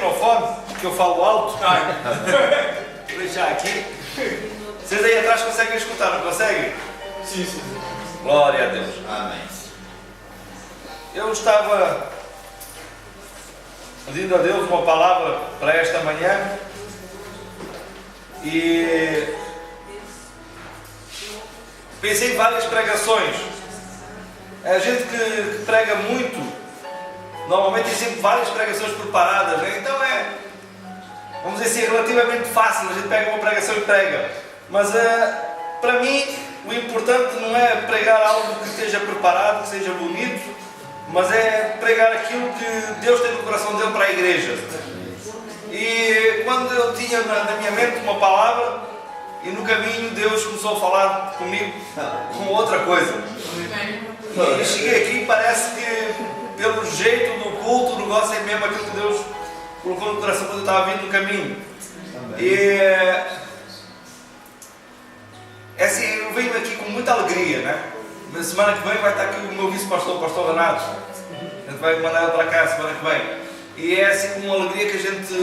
microfone, que eu falo alto. Vou deixar aqui. Vocês aí atrás conseguem escutar, não conseguem? Sim, sim. Glória a Deus. Amém. Eu estava pedindo a Deus uma palavra para esta manhã e pensei em várias pregações. A gente que prega muito, normalmente tem sempre várias pregações preparadas, né? Então vamos dizer assim, relativamente fácil, a gente pega uma pregação e prega. Mas para mim, o importante não é pregar algo que esteja preparado, que seja bonito, mas é pregar aquilo que Deus tem no coração dele para a igreja. E quando eu tinha na minha mente uma palavra, e no caminho Deus começou a falar comigo com outra coisa. E cheguei aqui e parece que, pelo jeito do culto, o negócio é mesmo aquilo que Deus colocou no coração quando eu estava vindo no caminho. E assim, eu venho aqui com muita alegria, né? Na semana que vem vai estar aqui o meu vice-pastor, o pastor Renato. A gente vai mandar ele para cá a semana que vem. E é assim com uma alegria que a gente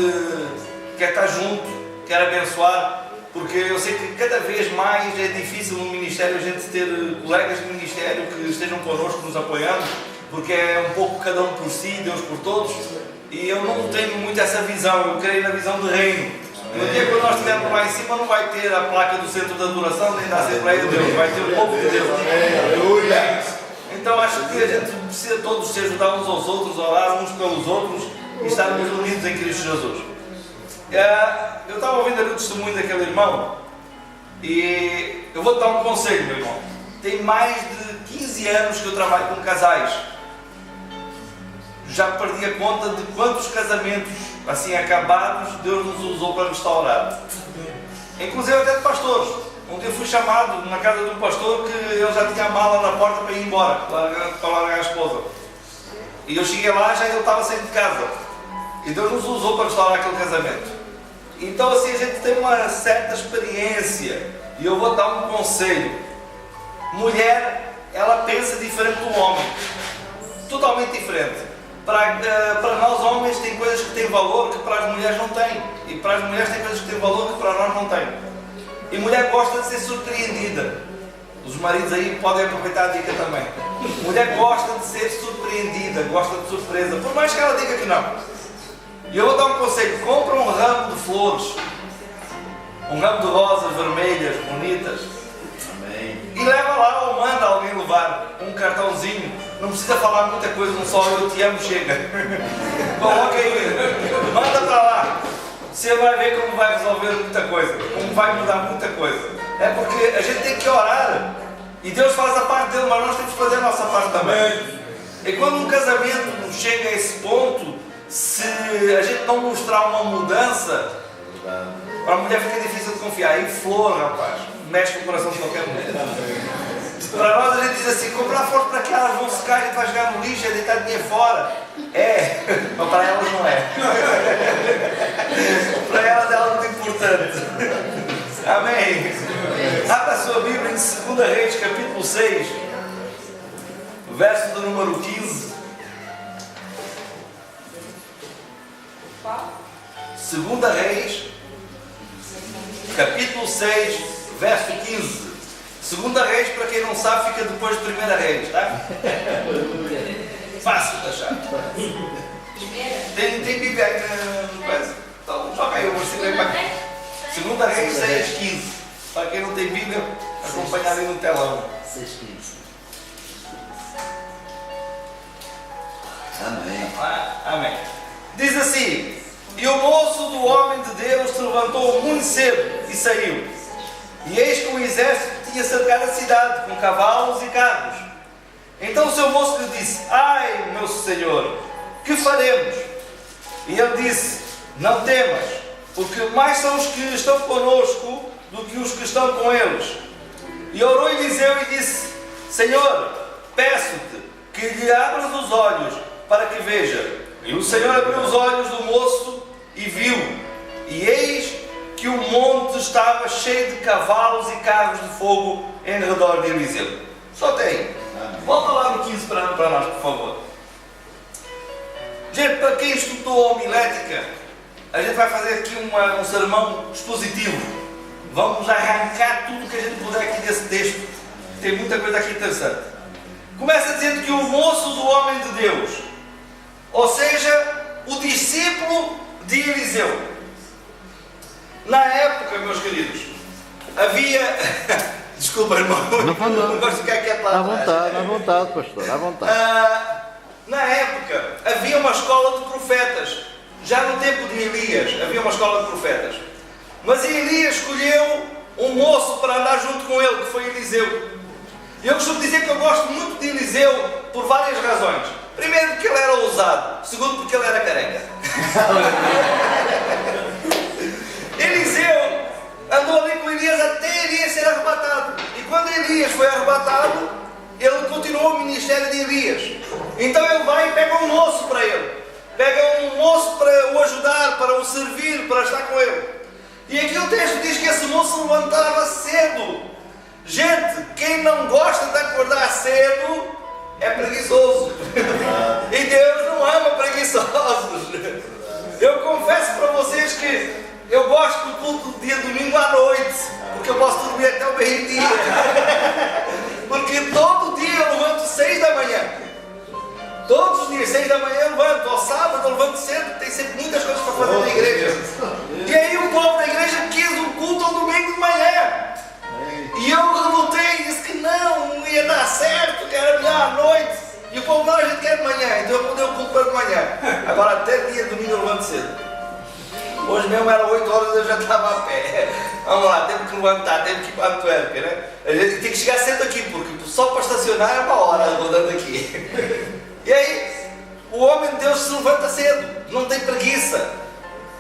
quer estar junto, quer abençoar, porque eu sei que cada vez mais é difícil no ministério a gente ter colegas de ministério que estejam connosco, nos apoiando, porque é um pouco cada um por si, Deus por todos. E eu não tenho muito essa visão, eu creio na visão do reino. No dia que nós estivermos lá em cima, não vai ter a placa do centro de adoração nem da Assembleia de Deus, vai ter o povo de Deus. Aleluia! Então acho que a gente precisa todos se ajudar uns aos outros, orar uns pelos outros e estarmos unidos em Cristo Jesus. Eu estava ouvindo ali o testemunho daquele irmão e eu vou te dar um conselho, meu irmão. Tem mais de 15 anos que eu trabalho com casais. Já perdi a conta de quantos casamentos assim acabados Deus nos usou para restaurar. Inclusive até de pastores. Um dia fui chamado na casa de um pastor que ele já tinha a mala na porta para ir embora, para largar a esposa. E eu cheguei lá, já ele estava saindo de casa. E Deus nos usou para restaurar aquele casamento. Então assim a gente tem uma certa experiência. E eu vou dar um conselho. Mulher, ela pensa diferente do homem. Totalmente diferente. Para nós homens tem coisas que têm valor que para as mulheres não têm. E para as mulheres tem coisas que têm valor que para nós não têm. E mulher gosta de ser surpreendida. Os maridos aí podem aproveitar a dica também. Mulher gosta de ser surpreendida, gosta de surpresa, por mais que ela diga que não. E eu vou dar um conselho: compra um ramo de flores, um ramo de rosas vermelhas, bonitas. Amém. E leva lá ou manda alguém levar um cartãozinho. Não precisa falar muita coisa, não só eu te amo, chega. Coloca aí, manda para lá. Você vai ver como vai resolver muita coisa, como vai mudar muita coisa. É porque a gente tem que orar. E Deus faz a parte dele, mas nós temos que fazer a nossa parte também. E quando um casamento chega a esse ponto, se a gente não mostrar uma mudança, para a mulher fica difícil de confiar. E flor, rapaz, mexe com o coração de qualquer mulher. Para nós a gente diz assim: comprar flores para que elas vão secar, a gente vai jogar no lixo, é deitar dinheiro fora. Mas para elas não é. Para elas é algo muito importante. Amém. Abra a sua Bíblia em 2 Reis, capítulo 6, verso do número 15. 2 Reis, capítulo 6, verso 15. 2 Reis, para quem não sabe, fica depois de 1 Reis, tá? Fácil de achar. Tem Bíblia aí no coisa? Então joga aí o versículo aí para cá. 2 Reis 6, 15. Para quem não tem Bíblia, acompanhar aí no telão. 6, 15. Amém. Amém. Diz assim: e o moço do homem de Deus se levantou muito cedo e saiu. E eis que o exército tinha cercado a cidade com cavalos e carros. Então o seu moço lhe disse: ai, meu senhor, que faremos? E ele disse: não temas, porque mais são os que estão conosco do que os que estão com eles. E orou Eliseu e disse: Senhor, peço-te que lhe abras os olhos para que veja. E o Senhor abriu os olhos do moço e viu, e eis que o monte estava cheio de cavalos e carros de fogo em redor de Eliseu. Só tem. Volta lá no 15 para nós, por favor. Gente, para quem estudou homilética, a gente vai fazer aqui um sermão expositivo. Vamos arrancar tudo que a gente puder aqui desse texto. Tem muita coisa aqui interessante. Começa dizendo que o moço do homem de Deus, ou seja, o discípulo de Eliseu. Na época, meus queridos, havia... Desculpa, irmão, não gosto de ficar quieto lá atrás. À vontade, pastor, à vontade. Na época, havia uma escola de profetas. Já no tempo de Elias, havia uma escola de profetas. Mas Elias escolheu um moço para andar junto com ele, que foi Eliseu. E eu costumo dizer que eu gosto muito de Eliseu por várias razões. Primeiro, porque ele era ousado. Segundo, porque ele era careca. Eliseu andou ali com Elias até Elias ser arrebatado. E quando Elias foi arrebatado, ele continuou o ministério de Elias. Então ele vai e pega um moço para ele. Pega um moço para o ajudar, para o servir, para estar com ele. E aqui o texto diz que esse moço levantava cedo. Gente, quem não gosta de acordar cedo é preguiçoso. E Deus não ama preguiçosos. Eu confesso para vocês que eu gosto do culto do dia domingo à noite, porque eu posso dormir até o meio-dia. Porque todo dia eu levanto 6 da manhã. Todos os dias, 6 da manhã eu levanto. Ao sábado eu levanto cedo, tem sempre muitas coisas para fazer na igreja. E aí o povo da igreja quis o culto ao domingo de manhã. E eu relutei e disse que não ia dar certo, que era melhor à noite. E o povo, não, a gente quer de manhã, então eu mudei o culto para de manhã. Agora até dia domingo eu levanto cedo. Hoje mesmo era 8 horas, eu já estava a pé. Vamos lá, temos que levantar, temos que ir para a Antuérpia, né? A gente tem que chegar cedo aqui, porque só para estacionar é 1 hora rodando aqui. E aí, o homem de Deus se levanta cedo, não tem preguiça.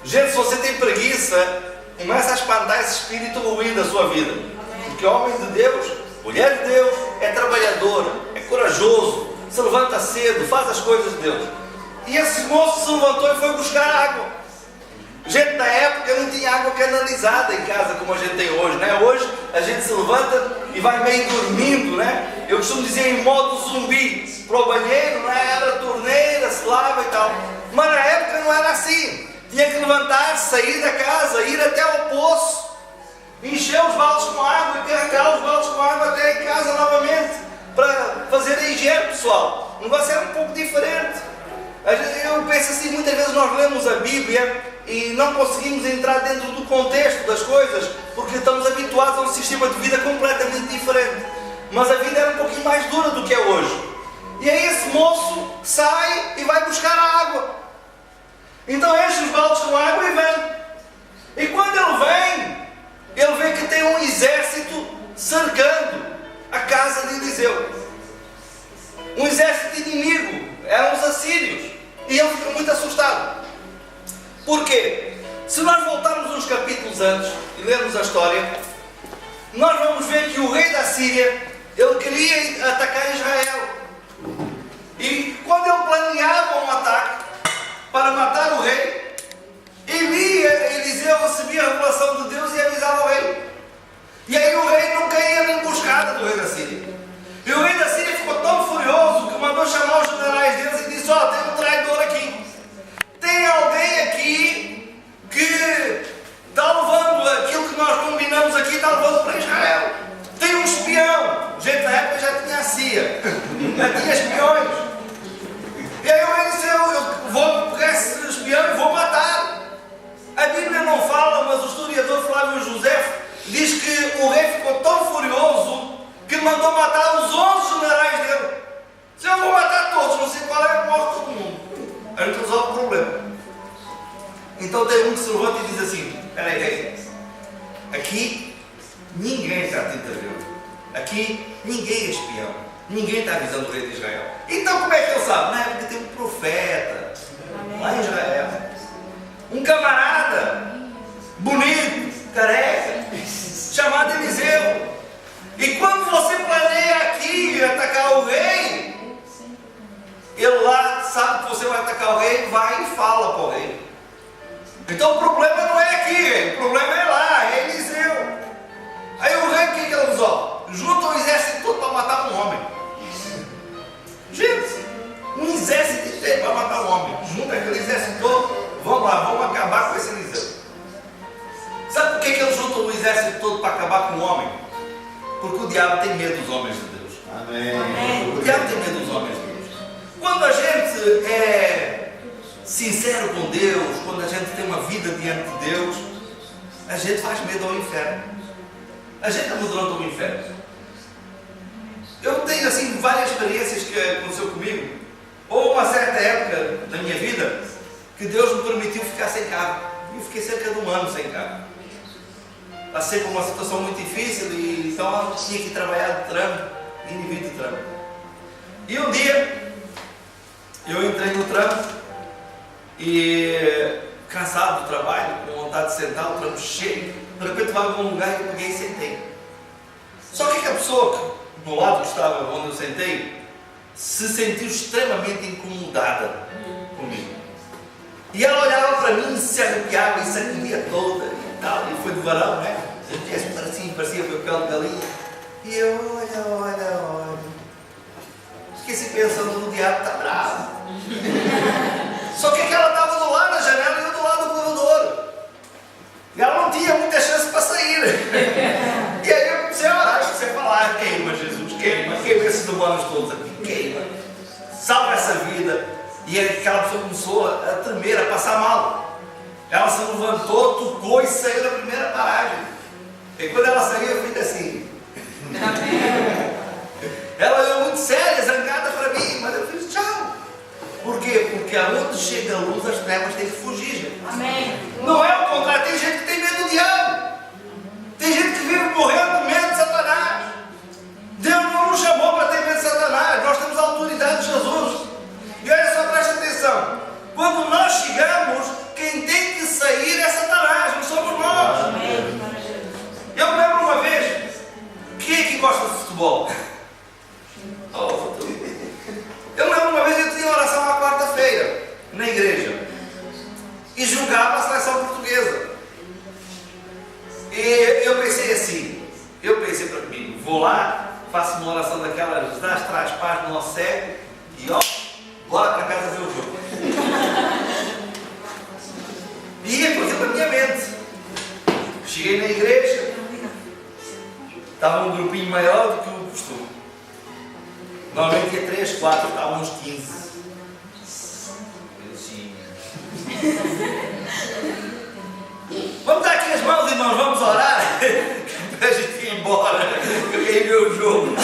Gente, se você tem preguiça, começa a espantar esse espírito ruim da sua vida. Porque homem de Deus, mulher de Deus, é trabalhadora, é corajoso, se levanta cedo, faz as coisas de Deus. E esse moço se levantou e foi buscar água. Gente, na época não tinha água canalizada em casa como a gente tem hoje, né? Hoje a gente se levanta e vai meio dormindo, né? Eu costumo dizer em modo zumbi, para o banheiro, né? Abre a torneira, se lava e tal. Mas na época não era assim. Tinha que levantar, sair da casa, ir até ao poço, encher os baldes com água e carregar os baldes com água até em casa novamente, para fazer a higiene pessoal. O negócio era um pouco diferente. Eu penso assim, muitas vezes nós lemos a Bíblia e não conseguimos entrar dentro do contexto das coisas, porque estamos habituados a um sistema de vida completamente diferente. Mas a vida era um pouquinho mais dura do que é hoje. E aí esse moço sai e vai buscar a água. Então enche os baldes com água e vem. E quando ele vem, ele vê que tem um exército cercando a casa de Eliseu. Um exército inimigo, eram os assírios. E ele fica muito assustado. Por quê? Se nós voltarmos uns capítulos antes e lermos a história, nós vamos ver que o rei da Síria, ele queria atacar Israel. E quando ele planeava um ataque para matar o rei, Eliseu recebia a revelação de Deus e avisava o rei. E aí o rei não caía na emboscada do rei da Síria. E o rei da Síria ficou tão furioso que mandou chamar os generais deles e disse: ó, tem um traidor aqui. Tem alguém aqui que está levando aquilo que nós combinamos aqui, está levando para Israel. Tem um espião. Gente, na época já tinha a CIA, já tinha espiões. E aí o rei disse: eu vou pegar esse espião e vou matar. A Bíblia não fala, mas o historiador Flávio José diz que o rei ficou tão furioso que mandou matar os 11 generais dele. Se eu vou matar todos, não sei qual é, morre todo mundo. A gente resolve o problema. Então tem um que se levanta e diz assim: peraí, aqui ninguém está a te intervir. Aqui ninguém é espião. Ninguém está avisando o rei de Israel. Então como é que ele sabe? Na época tem um profeta lá em Israel. Um camarada bonito, careca, chamado Eliseu. E quando você planeia aqui atacar o rei, ele lá sabe que você vai atacar o rei, vai e fala para o rei. Então o problema não é aqui, o problema é lá, é Eliseu. Aí o rei, o que ele resolve? Junta o exército todo para matar um homem. Gente, um exército inteiro para matar um homem. Junta aquele exército todo, vamos lá, vamos acabar com esse Porque o diabo tem medo dos homens de Deus. Amém. O diabo tem medo dos homens de Deus. Quando a gente é sincero com Deus, quando a gente tem uma vida diante de Deus, a gente faz medo ao inferno. A gente amedronta o inferno. Eu tenho assim várias experiências que aconteceu comigo. Houve uma certa época na minha vida que Deus me permitiu ficar sem carro. Eu fiquei cerca de 1 ano sem carro. Passei por uma situação muito difícil e então eu tinha que trabalhar de tram, ir e vir de tram. E um dia eu entrei no tram e cansado do trabalho, com vontade de sentar, o tram cheio, de repente vai a algum lugar e eu peguei e sentei. Só que a pessoa que do lado que estava onde eu sentei se sentiu extremamente incomodada comigo. E ela olhava para mim e se arrepiava e se arrepia toda e tal. E foi de varão, né? Parecia papel de galinha. E eu, olha. Esqueci pensando no diabo, está bravo. Só que ela estava do lado da janela e eu do lado do corredor. E ela não tinha muita chance para sair. E aí eu comecei a orar, comecei a falar: queima, Jesus, queima esses demônios todos aqui, queima. Salva essa vida. E aquela pessoa começou a tremer, a passar mal. Ela se levantou, tocou e saiu da primeira paragem. E quando ela saiu, eu fiz assim. Ela olhou muito séria, zangada para mim, mas eu fiz tchau. Por quê? Porque aonde chega a luz, as trevas têm que fugir. Amém. Não é o contrário, tem gente que tem medo do diabo. Tem gente que vive morrendo com medo de Satanás. Deus não nos chamou para ter medo de Satanás, nós temos a autoridade de Jesus. E olha só, presta atenção. Quando nós chegamos, quem tem que sair é Satanás, não somos nós. Eu me lembro uma vez, quem é que gosta de futebol? Eu me lembro uma vez que eu tinha oração na quarta-feira, na igreja, e julgava a seleção portuguesa. E eu pensei para mim, vou lá, faço uma oração daquelas, das traz paz no nosso cego, e ó, bora para casa ver o jogo. E ia com aquilo na minha mente. Cheguei na igreja, estava um grupinho maior do que o costume. Normalmente ia 3, 4, estavam uns 15. Eu sim. Vamos dar aqui as mãos, irmãos, vamos orar? Para a gente ir embora. Eu queria ver o jogo.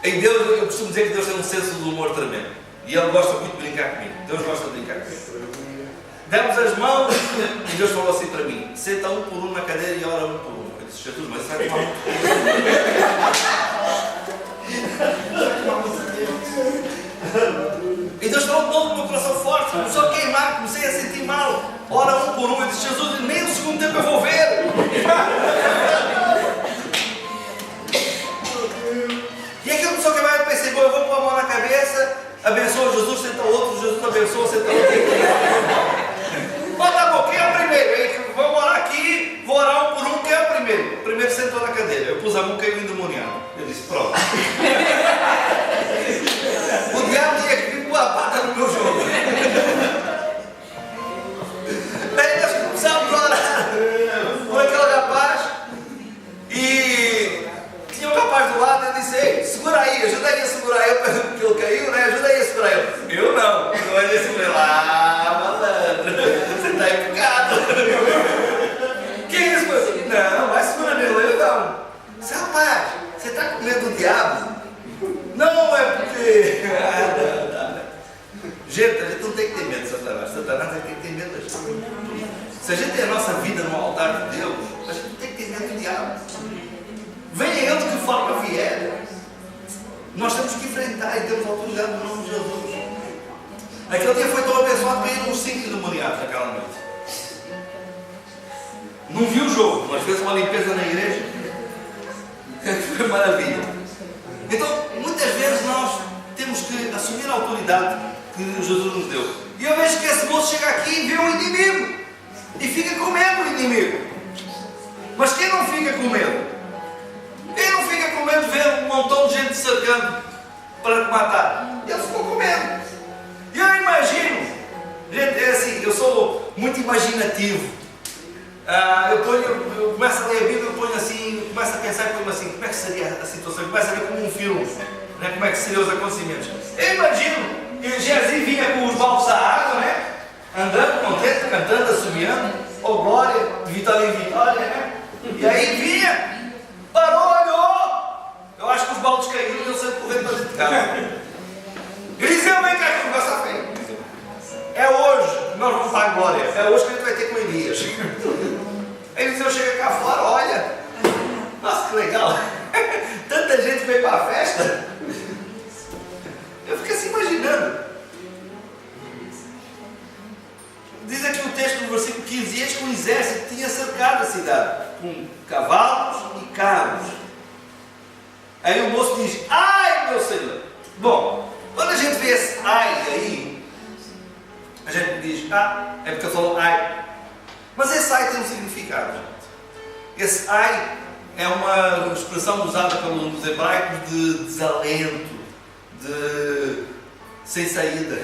Em Deus, eu costumo dizer que Deus tem um senso do humor tremendo. E Ele gosta muito de brincar comigo. Deus gosta de brincar comigo. Demos as mãos e Deus falou assim para mim: senta um por um na cadeira e ora um por um. Eu disse: Jesus, mas isso vai tomar muito tempo. E Deus falou de novo no meu coração forte, começou a queimar, comecei a sentir mal. Ora um por um. Eu disse: Jesus, nem no segundo tempo eu vou ver. E aquilo começou a queimar. Eu pensei: bom, eu vou pôr a mão na cabeça, abençoa Jesus, senta outro, Jesus abençoa, senta outro. Tá bom, quem é o primeiro? Vamos orar aqui, vou orar um por um, quem é o primeiro? O primeiro sentou na cadeira, eu pus a mão, caiu endemoniado. Eu disse: pronto. O diabo tinha que vir com a pata no meu jogo. Aí nós começamos a orar por aquele rapaz e tinha um rapaz do lado. Eu disse: ei, segura aí, ajuda aí a segurar ele, porque ele caiu, né? Ajuda aí a segurar ele. Eu não, eu olhei assim para ele: malandro, você está em pecado. Quem é isso? Não, vai segurando ele. Eu não. Disse: rapaz, você está com medo do diabo? Não, é porque... Gente, a gente não tem que ter medo de Satanás. Satanás é quem tem medo da gente. Se a gente tem a nossa vida no altar de Deus, a gente não tem que ter medo do diabo. Venha ele que forma vier. Nós temos que enfrentar e temos autoridade no nome de Jesus. Aquele dia foi tão abençoado que veio uns 5 endemoniados naquela noite. Não viu o jogo, mas fez uma limpeza na igreja. Foi maravilha. Então, muitas vezes nós temos que assumir a autoridade que Jesus nos deu. E eu vejo que esse moço chega aqui e vê um inimigo. E fica com medo do inimigo. Mas quem não fica com medo? Quem não fica com medo de ver um montão de gente cercando para te matar? Ele ficou com medo. E eu imagino, gente, é assim, eu sou muito imaginativo. eu começo a ler a Bíblia, eu ponho assim, começo a pensar e ponho assim, como é que seria a situação? Começo a ver como um filme, né? Como é que seriam os acontecimentos. Eu imagino que Geazi vinha com os baldes à água, né? Andando contente, cantando, assobiando, oh glória, de vitória em vitória, né? E aí vinha, parou, olhou, eu acho que os baldes caíram e eu saí correndo para dentro de casa. Eliseu, vem cá que o negócio à frente. É hoje que nós vamos para a glória, é hoje que a gente vai ter com Elias. Eliseu chega cá fora, olha, nossa que legal, tanta gente veio para a festa. Eu fiquei assim imaginando. Diz aqui o texto no versículo 15: eis que o exército tinha cercado a cidade com cavalos e carros. Aí o moço diz: ai meu Senhor. Bom, quando a gente vê esse ai aí, a gente diz: ah, é porque eu falo ai. Mas esse ai tem um significado. Esse ai é uma expressão usada pelos hebraicos de desalento, de sem saída.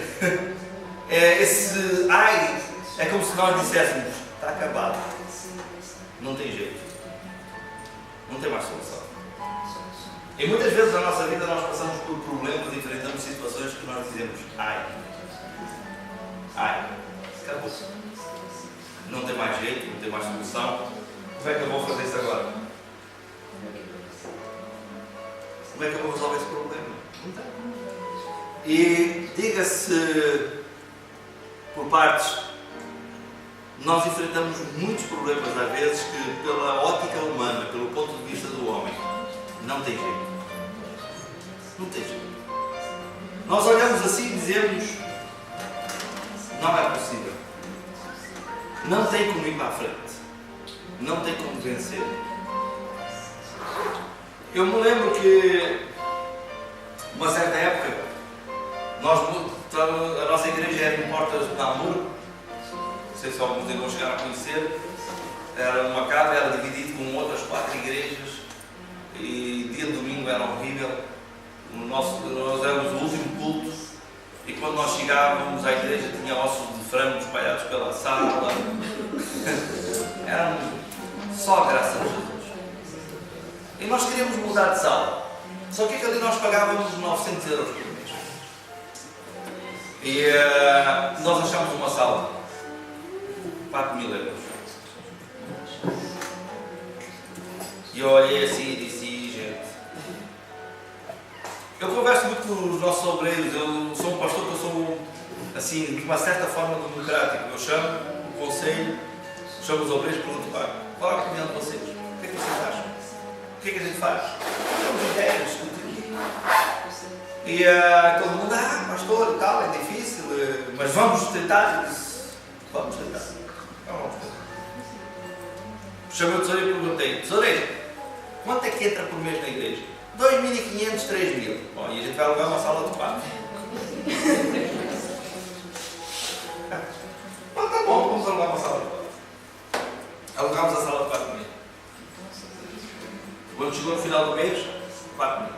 Esse ai é como se nós disséssemos: está acabado, não tem jeito, não tem mais solução. E muitas vezes na nossa vida nós passamos por problemas, enfrentamos situações que nós dizemos: ai, acabou, não tem mais jeito, não tem mais solução, como é que eu vou fazer isso agora? Como é que eu vou resolver esse problema? Não tem. E diga-se por partes, nós enfrentamos muitos problemas às vezes que pela ótica humana, pelo ponto de vista do homem, não tem jeito. Não tem jeito. Nós olhamos assim e dizemos: não é possível. Não tem como ir para a frente. Não tem como vencer. Eu me lembro que uma certa época a nossa igreja era em Portas de Namur. Não sei se alguns irmãos chegaram a conhecer. Era uma casa, era dividido com outras 4 igrejas. E dia de domingo era horrível. Nós éramos o último culto. E quando nós chegávamos à igreja tinha ossos de frango espalhados pela sala. Era só graças a Jesus. E nós queríamos mudar de sala. Só que ali nós pagávamos 900 euros por mês. E nós achámos uma sala 4.000 euros. E eu olhei assim e disse: gente, eu converso muito com os nossos obreiros. Eu sou um pastor que eu sou assim, de uma certa forma democrático. Eu chamo o conselho, chamo os obreiros e pergunto: qual é a opinião de vocês? O que é que vocês acham? O que é que a gente faz? Temos ideias, discutimos. E todo mundo: pastor e tal, é difícil, mas vamos tentar. Eu disse: vamos tentar. Vamos tentar. Chamei o tesoureiro e perguntei: tesoureiro, quanto é que entra por mês na igreja? 2.500, 3.000. Bom, e a gente vai alugar uma sala de 4. Bom, tá bom, vamos alugar uma sala de 4. Alugámos a sala de 4 mil. Quando chegou no final do mês, 4 mil.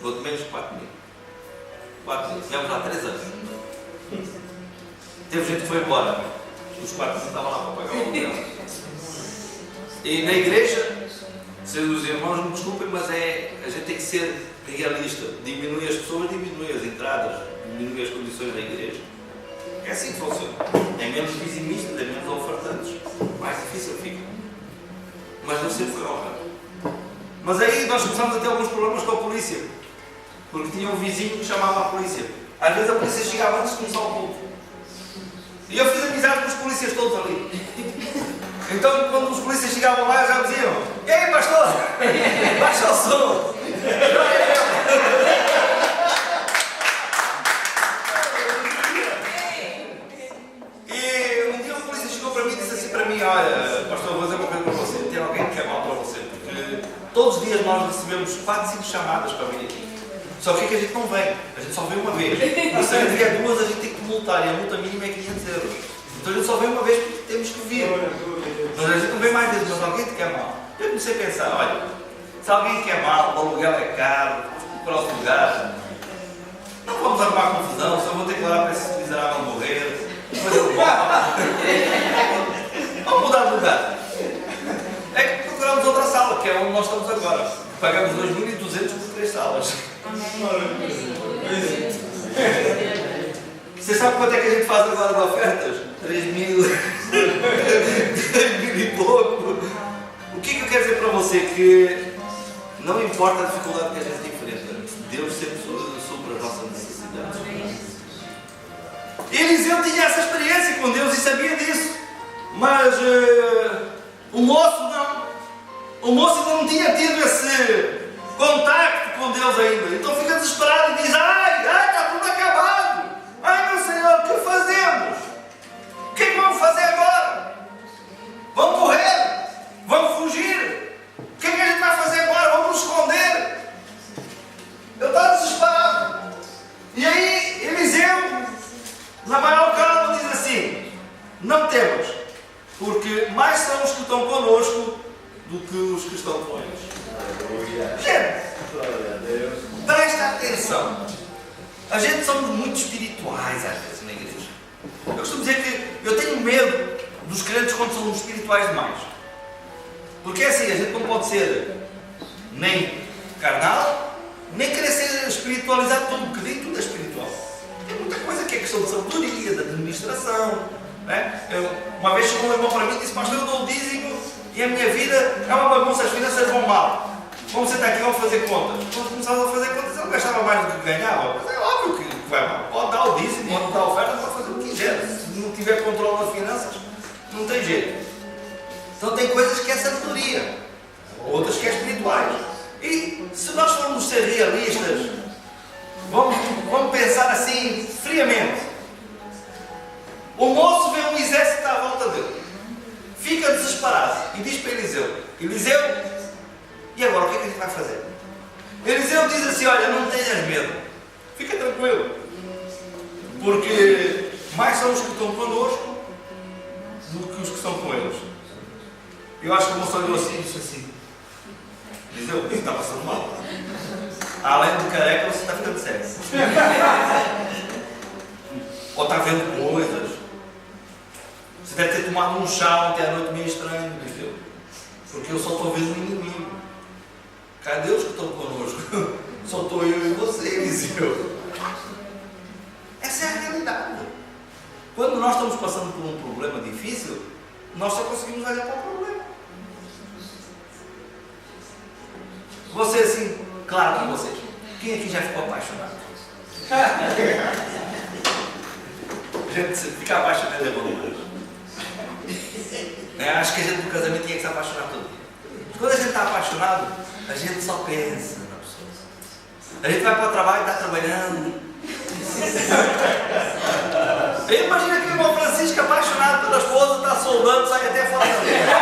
No outro mês, 4 mil. 4 mil. Tivemos lá 3 anos. Teve gente que foi embora. Os 4 mil estavam lá para pagar o aluguel. E na igreja, os irmãos me desculpem, mas a gente tem que ser realista. Diminui as pessoas, diminui as entradas, diminui as condições da igreja. É assim que funciona. É menos dizimistas, é menos ofertantes. Mais difícil fica. Mas Deus sempre foi honrado. Mas aí nós começamos a ter alguns problemas com a polícia. Porque tinha um vizinho que chamava a polícia. Às vezes a polícia chegava antes de começar o culto. E eu fiz amizade com os polícias todos ali. Então quando os polícias chegavam lá já me diziam: e aí pastor, baixa o som. E um dia o polícia chegou para mim e disse assim para mim: olha pastor, vou dizer uma coisa para você, tem alguém que quer mal para você, porque todos os dias nós recebemos 4, 5 chamadas para vir aqui. Só que a gente não vem, a gente só vem uma vez. Mas se a gente vier 2, a gente tem que multar, e a multa mínima é 500 euros. Então a gente só vem uma vez porque temos que vir. Mas a gente não vem mais vezes, mas alguém te quer mal. Eu comecei a pensar: olha, se alguém quer mal, o aluguel é caro, para outro lugar, não vamos arrumar confusão, só vou ter que ir lá para esse miserável morrer. Depois eu vou. Vamos mudar mudar de lugar. É que procuramos outra sala, que é onde nós estamos agora. Pagamos 2.200 por 3 salas. Você sabe quanto é que a gente faz agora de ofertas? 3.000. 3.000 e pouco. O que eu quero dizer para você? Que não importa a dificuldade que a gente enfrenta, Deus sempre supra as nossas necessidades. Eliseu tinha essa experiência com Deus e sabia disso. Mas o moço não. O moço ainda não tinha tido esse contacto com Deus ainda. Então fica desesperado e diz: ai, está tudo acabado. Ai, meu Senhor, o que fazemos? O que é que vamos fazer agora? Vamos correr? Vamos fugir? O que é que a gente vai fazer agora? Vamos nos esconder? Ele está desesperado. E aí Eliseu, na maior calma, diz assim: não temas, porque mais são os que estão connosco do que os que estão com eles. Gente, presta atenção. A gente somos muito espirituais às vezes na igreja. Eu costumo dizer que eu tenho medo dos crentes quando são espirituais demais. Porque é assim, a gente não pode ser nem carnal, nem querer ser espiritualizado todo um bocadinho, tudo é espiritual. Tem muita coisa que é questão de sabedoria, de administração. Né? Uma vez chegou um irmão para mim e disse: pastor, eu dou o dízimo e a minha vida é uma bagunça, as finanças vão mal. Vamos sentar aqui e vamos fazer contas. Quando começávamos a fazer contas, ele gastava mais do que ganhava. Mas é óbvio que vai mal. Pode dar o dízimo, pode dar a oferta, pode fazer o que quiser. Se não tiver controle nas finanças, não tem jeito. Então tem coisas que é sabedoria, outras que é espirituais. E se nós formos ser realistas, vamos pensar assim, friamente. O moço vê um exército à volta dele, fica desesperado e diz para Eliseu: Eliseu, e agora o que é que a gente vai fazer? Eliseu diz assim: olha, não tenhas medo, fica tranquilo, porque mais são os que estão connosco do que os que estão com eles. Eu acho que o moço olhou assim e disse assim: Eliseu, o que está passando mal? Além do careca, você está ficando sério. Ou está vendo coisas. Você deve ter tomado um chá ontem à noite meio estranho, Eliseu. Porque eu só estou vendo o inimigo. Cadê os que estão connosco? Só estou eu e você, Eliseu. Essa é a realidade. Quando nós estamos passando por um problema difícil, nós só conseguimos olhar para o problema. Você assim, claro que você. Quem aqui já ficou apaixonado? Gente, ficar apaixonado é bom. Acho que a gente no casamento tinha que se apaixonar todo dia. Quando a gente está apaixonado, a gente só pensa na pessoa. A gente vai para o trabalho e está trabalhando. Imagina que o irmão Francisco, apaixonado pela esposa, está soldando, sai até fora da rua.